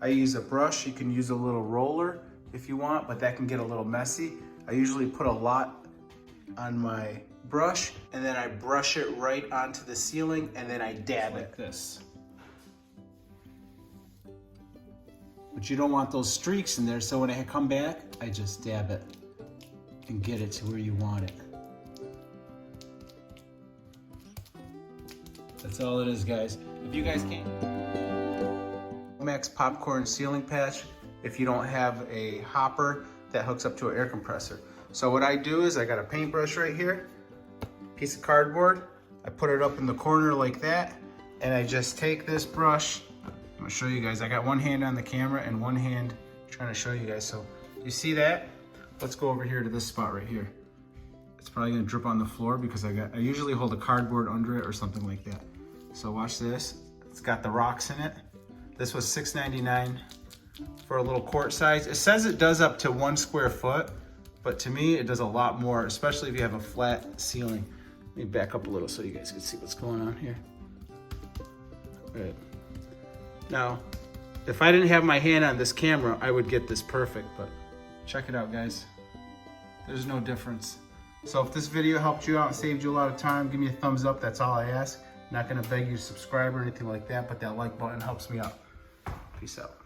I use a brush. You can use a little roller if you want, but that can get a little messy. I usually put a lot on my brush and then I brush it right onto the ceiling and then I dab it like this. But you don't want those streaks in there, so when I come back, I just dab it and get it to where you want it. That's all it is, guys. If you guys can't, Homax popcorn ceiling patch if you don't have a hopper that hooks up to an air compressor. So what I do is I got a paintbrush right here, piece of cardboard, I put it up in the corner like that, and I just take this brush. I'm gonna show you guys. I got one hand on the camera and one hand trying to show you guys. So you see that? Let's go over here to this spot right here. It's probably gonna drip on the floor because I usually hold a cardboard under it or something like that. So watch this. It's got the rocks in it. This was $6.99 for a little quart size. It says it does up to 1 square foot, but to me it does a lot more, especially if you have a flat ceiling. Let me back up a little so you guys can see what's going on here. Right. Now, if I didn't have my hand on this camera, I would get this perfect, but check it out, guys. There's no difference. So if this video helped you out and saved you a lot of time, give me a thumbs up. That's all I ask. I'm not gonna beg you to subscribe or anything like that, but that like button helps me out. Peace out.